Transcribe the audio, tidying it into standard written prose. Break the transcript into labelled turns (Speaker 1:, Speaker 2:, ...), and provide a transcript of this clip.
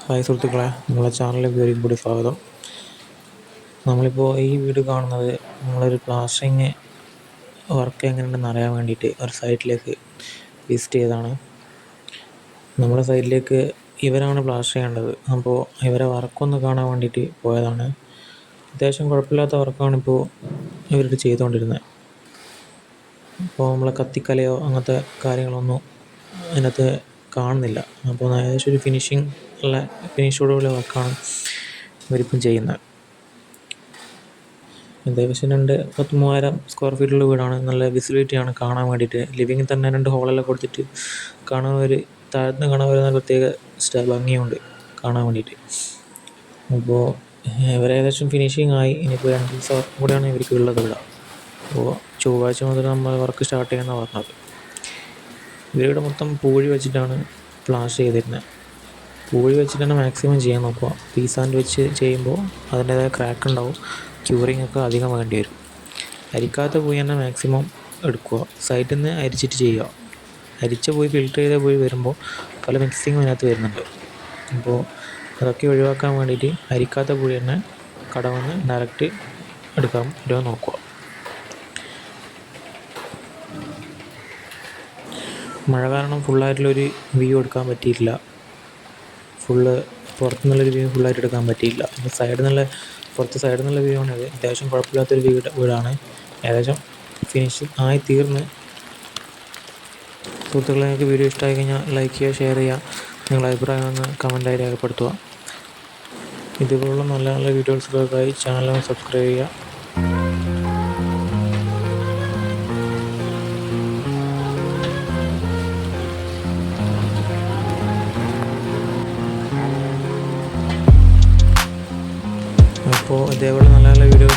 Speaker 1: Hi സുഹൃത്തുക്കളെ, നിങ്ങളുടെ ചാനലിലേക്ക് ഒരിക്കൽ കൂടി സ്വാഗതം. നമ്മളിപ്പോൾ ഈ വീഡിയോ കാണുന്നത് നമ്മളൊരു പ്ലാസ്റ്ററിങ് വർക്ക് എങ്ങനെയുണ്ടെന്ന് അറിയാൻ വേണ്ടിയിട്ട് ഒരു സൈറ്റിലേക്ക് വിസിറ്റ് ചെയ്തതാണ്. നമ്മുടെ സൈറ്റിലേക്ക് ഇവരാണ് പ്ലാസ്റ്റർ ചെയ്യേണ്ടത്. അപ്പോൾ ഇവരെ വർക്കൊന്ന് കാണാൻ വേണ്ടിയിട്ട് പോയതാണ്. അത്യാവശ്യം കുഴപ്പമില്ലാത്ത വർക്കാണിപ്പോൾ ഇവർ ചെയ്തുകൊണ്ടിരുന്നത്. അപ്പോൾ നമ്മളെ കത്തിക്കലയോ അങ്ങനത്തെ കാര്യങ്ങളൊന്നും അതിനകത്ത് കാണുന്നില്ല. അപ്പോൾ ഏകദേശം ഒരു ഫിനിഷോടുകൂടിയ വർക്കാണ് ഇവരിപ്പം ചെയ്യുന്നത്. ഏകദേശം 2-3,000 സ്ക്വയർ ഫീറ്റുള്ള വീടാണ്. നല്ല വിസിബിലിറ്റിയാണ് കാണാൻ വേണ്ടിയിട്ട്. ലിവിങ്ങിൽ തന്നെ 2 ഹോളെല്ലാം കൊടുത്തിട്ട് കാണാൻ താഴത്തുനിന്ന് കാണാൻ വരുന്ന പ്രത്യേക ഭംഗിയുണ്ട് കാണാൻ വേണ്ടിയിട്ട്. അപ്പോൾ ഇവരേകദേശം ഫിനിഷിങ് ആയി. ഇനിയിപ്പോൾ 2 ദിവസം കൂടെയാണ് ഇവർക്ക് ഉള്ളത് ഇവിടെ. അപ്പോൾ ചൊവ്വാഴ്ച മുതൽ നമ്മൾ വർക്ക് സ്റ്റാർട്ട് ചെയ്യുമെന്നാണ് പറഞ്ഞത്. ഇവരിവിടെ മൊത്തം പൂഴി വെച്ചിട്ടാണ് പ്ലാസ്റ്റർ ചെയ്തിരുന്നത്. പൂഴി വെച്ചിട്ട് തന്നെ മാക്സിമം ചെയ്യാൻ നോക്കുക. പീസാൻഡ് വെച്ച് ചെയ്യുമ്പോൾ അതിൻ്റേതായ ക്രാക്ക് ഉണ്ടാവും, ക്യൂറിങ് ഒക്കെ അധികം വേണ്ടി വരും. അരിക്കാത്ത പൂഴി തന്നെ മാക്സിമം എടുക്കുക. സൈഡിൽ നിന്ന് അരിച്ചിട്ട് ചെയ്യുക. അരിച്ച പൂഴി ഫിൽറ്റർ ചെയ്ത പൂഴി വരുമ്പോൾ പല മിക്സിങ്ങും അതിനകത്ത് വരുന്നുണ്ട്. അപ്പോൾ അതൊക്കെ ഒഴിവാക്കാൻ വേണ്ടിയിട്ട് അരിക്കാത്ത പൂഴി തന്നെ കടവന്ന് ഡയറക്റ്റ് എടുക്കാൻ പറ്റുമോ നോക്കുക. മഴ കാരണം ഫുള്ളായിട്ടുള്ളൊരു വ്യൂ എടുക്കാൻ പറ്റിയിട്ടില്ല. പുറത്തുനിന്നുള്ളൊരു വ്യൂ ഫുള്ളായിട്ട് എടുക്കാൻ പറ്റിയില്ല. അപ്പോൾ പുറത്ത് സൈഡിൽ നിന്നുള്ള വ്യൂ ആണത്. അത്യാവശ്യം കുഴപ്പമില്ലാത്തൊരു വീടാണ്. ഏകദേശം ഫിനിഷ് ആയി തീർന്ന്. സുഹൃത്തുക്കളെ, നിങ്ങൾക്ക് വീഡിയോ ഇഷ്ടമായി കഴിഞ്ഞാൽ ലൈക്ക് ചെയ്യുക, ഷെയർ ചെയ്യുക, നിങ്ങളുടെ അഭിപ്രായം ഒന്ന് കമൻറ്റായി രേഖപ്പെടുത്തുക. ഇതുപോലുള്ള നല്ല നല്ല വീഡിയോസുകൾക്കായി ചാനൽ സബ്സ്ക്രൈബ് ചെയ്യുക. അപ്പോൾ ഇതേപോലെ നല്ല നല്ല വീഡിയോസ്